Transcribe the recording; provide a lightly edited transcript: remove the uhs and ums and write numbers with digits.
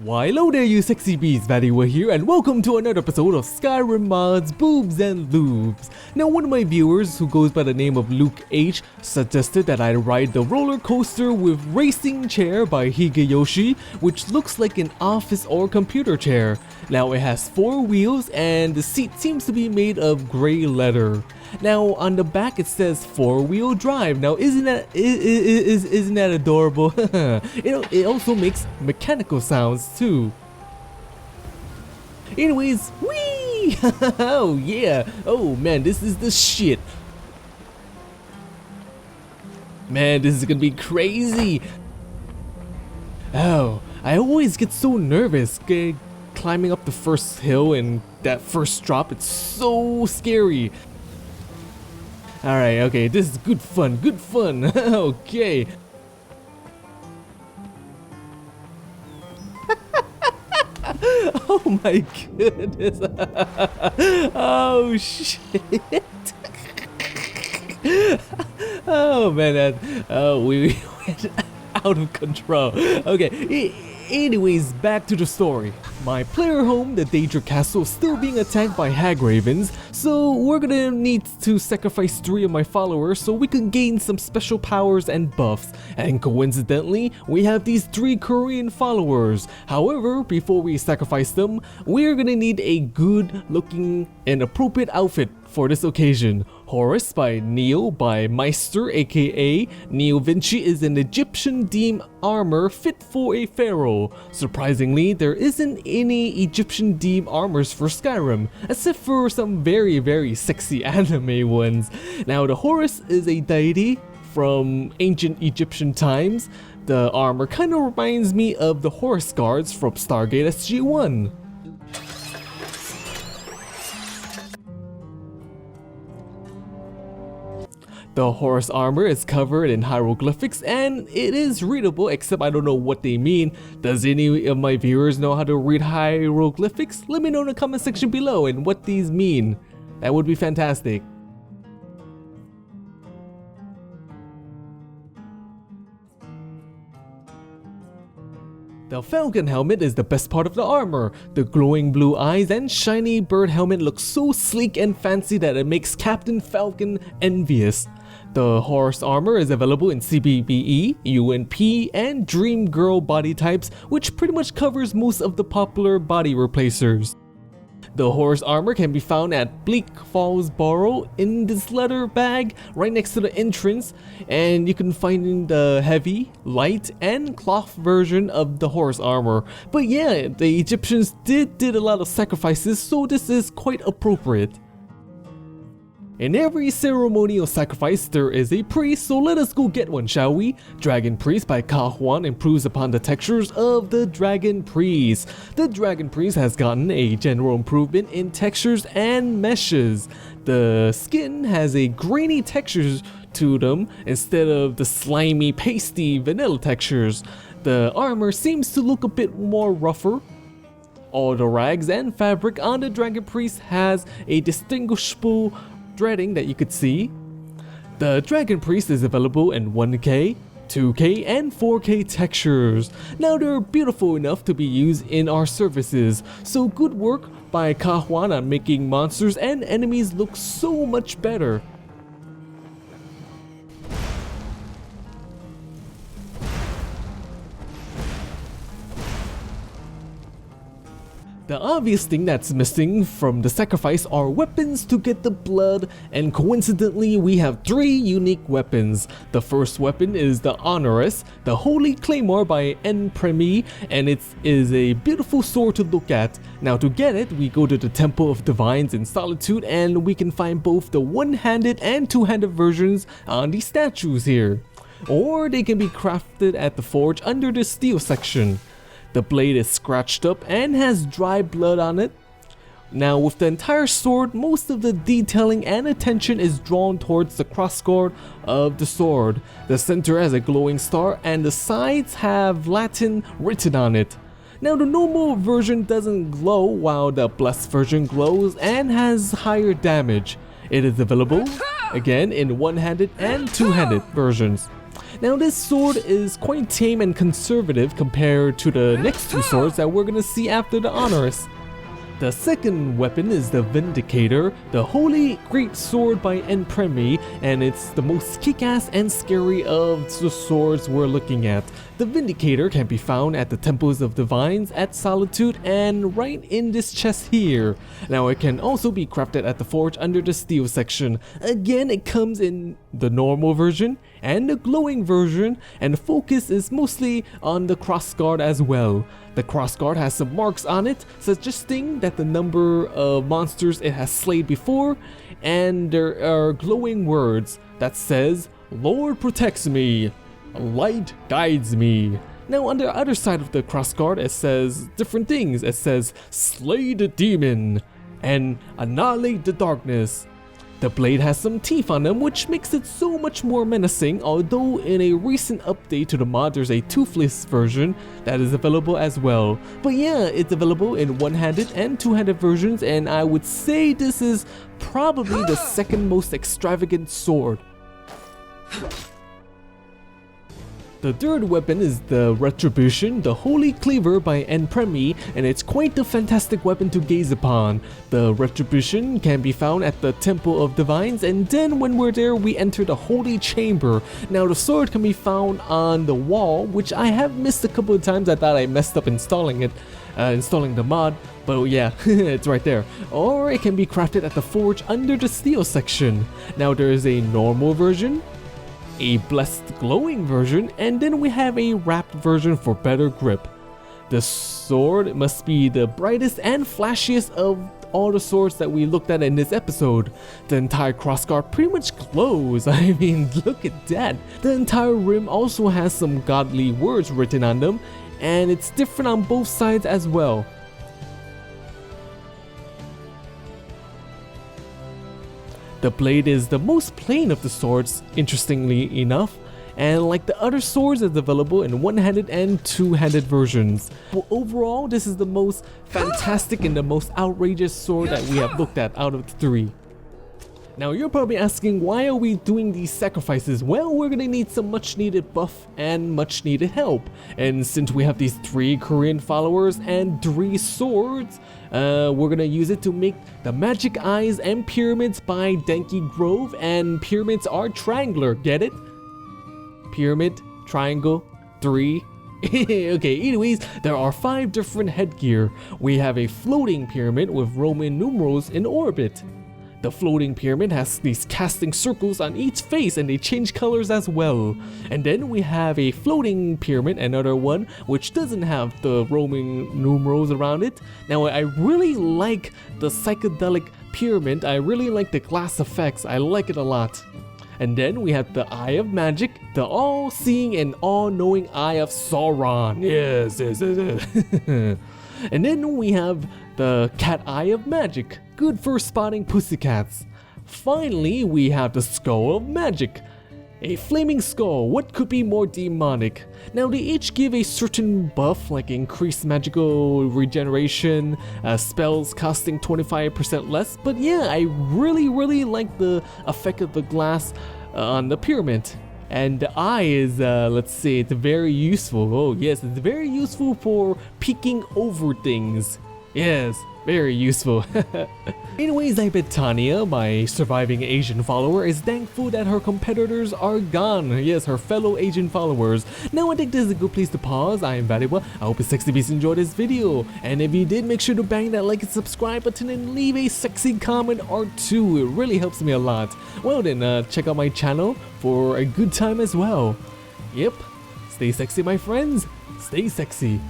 Why hello there you sexy bees, Vadiwa here, and welcome to another episode of Skyrim mods, Boobs and Lubes. Now one of my viewers, who goes by the name of Luke H, suggested that I ride the roller coaster with Racing Chair by Higeyoshi, which looks like an office or computer chair. Now it has 4 wheels and the seat seems to be made of grey leather. Now on the back it says 4-wheel drive. Now isn't that adorable? It also makes mechanical sounds too. Anyways, whee! Oh yeah! Oh man, this is the shit. Man, this is gonna be crazy. Oh, I always get so nervous climbing up the first hill and that first drop. It's so scary. Alright, okay, this is good fun, okay. Oh my goodness. Oh shit. Oh man, we went out of control. Okay, anyways, back to the story. My player home, the Daedra Castle, is still being attacked by hag ravens, so we're gonna need to sacrifice 3 of my followers so we can gain some special powers and buffs. And coincidentally, we have these 3 Korean followers. However, before we sacrifice them, we're gonna need a good looking and appropriate outfit for this occasion. Horus by Neo by Meister, aka Neo Vinci, is an Egyptian deme armor fit for a pharaoh. Surprisingly, there isn't any Egyptian deme armors for Skyrim, except for some very sexy anime ones. Now the Horus is a deity from ancient Egyptian times. The armor kinda reminds me of the Horus guards from Stargate SG-1. The Horus armor is covered in hieroglyphics and it is readable, except I don't know what they mean. Does any of my viewers know how to read hieroglyphics? Let me know in the comment section below and what these mean. That would be fantastic. The Falcon helmet is the best part of the armor. The glowing blue eyes and shiny bird helmet look so sleek and fancy that it makes Captain Falcon envious. The Horus armor is available in CBBE, UNP, and Dream Girl body types, which pretty much covers most of the popular body replacers. The Horus armor can be found at Bleak Falls Borough in this leather bag right next to the entrance, and you can find the heavy, light, and cloth version of the Horus armor. But yeah, the Egyptians did a lot of sacrifices, so this is quite appropriate. In every ceremonial sacrifice, there is a priest, so let us go get one, shall we? Dragon Priest by Kahuan improves upon the textures of the Dragon Priest. The Dragon Priest has gotten a general improvement in textures and meshes. The skin has a grainy texture to them instead of the slimy, pasty vanilla textures. The armor seems to look a bit more rougher. All the rags and fabric on the Dragon Priest has a distinguishable threading that you could see. The Dragon Priest is available in 1K, 2K, and 4K textures. Now they're beautiful enough to be used in our services, so good work by Kahuan on making monsters and enemies look so much better. The obvious thing that's missing from the sacrifice are weapons to get the blood, and coincidentally we have 3 unique weapons. The first weapon is the Honorus, the Holy Claymore by N-Premi, and it is a beautiful sword to look at. Now to get it, we go to the Temple of Divines in Solitude and we can find both the one-handed and two-handed versions on the statues here. Or they can be crafted at the forge under the steel section. The blade is scratched up and has dry blood on it. Now with the entire sword, most of the detailing and attention is drawn towards the crossguard of the sword. The center has a glowing star and the sides have Latin written on it. Now the normal version doesn't glow while the blessed version glows and has higher damage. It is available again in one-handed and two-handed versions. Now this sword is quite tame and conservative compared to the next two swords that we're gonna see after the Honorus. The second weapon is the Vindicator, the holy Greatsword by Enpremi, and it's the most kick-ass and scary of the swords we're looking at. The Vindicator can be found at the Temples of Divines at Solitude and right in this chest here. Now it can also be crafted at the forge under the steel section. Again, it comes in the normal version and the glowing version, and the focus is mostly on the crossguard as well. The crossguard has some marks on it, suggesting that the number of monsters it has slayed before, and there are glowing words that says, "Lord protects me, light guides me." Now on the other side of the crossguard it says different things. It says, "Slay the demon," and "Annihilate the darkness." The blade has some teeth on them, which makes it so much more menacing, although in a recent update to the mod there's a toothless version that is available as well. But yeah, it's available in one-handed and two-handed versions, and I would say this is probably the second most extravagant sword. The third weapon is the Retribution, the Holy Cleaver by Enpremi, and it's quite the fantastic weapon to gaze upon. The Retribution can be found at the Temple of Divines, and then when we're there we enter the Holy Chamber. Now the sword can be found on the wall, which I have missed a couple of times. I thought I messed up installing it, installing the mod, but yeah, it's right there. Or it can be crafted at the forge under the steel section. Now there is a normal version, a blessed glowing version, and then we have a wrapped version for better grip. The sword must be the brightest and flashiest of all the swords that we looked at in this episode. The entire crossguard pretty much glows. I mean, look at that. The entire rim also has some godly words written on them, and it's different on both sides as well. The blade is the most plain of the swords, interestingly enough, and like the other swords, it's available in one-handed and two-handed versions. But overall, this is the most fantastic and the most outrageous sword that we have looked at out of the three. Now you're probably asking, why are we doing these sacrifices? Well, we're gonna need some much needed buff and much needed help. And since we have these 3 Korean followers and 3 swords, we're gonna use it to make the Magic Eyes and Pyramids by Denki Grove, and pyramids are triangular, get it? Pyramid, triangle, 3. Okay, anyways, there are 5 different headgear. We have a floating pyramid with Roman numerals in orbit. The floating pyramid has these casting circles on each face, and they change colors as well. And then we have a floating pyramid, another one, which doesn't have the Roman numerals around it. Now I really like the psychedelic pyramid. I really like the glass effects. I like it a lot. And then we have the Eye of Magic, the all-seeing and all-knowing Eye of Sauron. Yes. And then we have the Cat Eye of Magic, good for spotting pussycats. Finally, we have the Skull of Magic, a flaming skull. What could be more demonic? Now they each give a certain buff, like increased magical regeneration, spells costing 25% less, but yeah, I really like the effect of the glass on the pyramid. And the eye is, let's see, it's very useful. Oh yes, it's very useful for peeking over things. Yes, very useful. Anyways, I bet Tanya, my surviving Asian follower, is thankful that her competitors are gone. Yes, her fellow Asian followers. Now I think this is a good place to pause. I am Valuable. I hope you sexy beast enjoyed this video. And if you did, make sure to bang that like and subscribe button and leave a sexy comment or two. It really helps me a lot. Well then, check out my channel for a good time as well. Yep, stay sexy my friends. Stay sexy.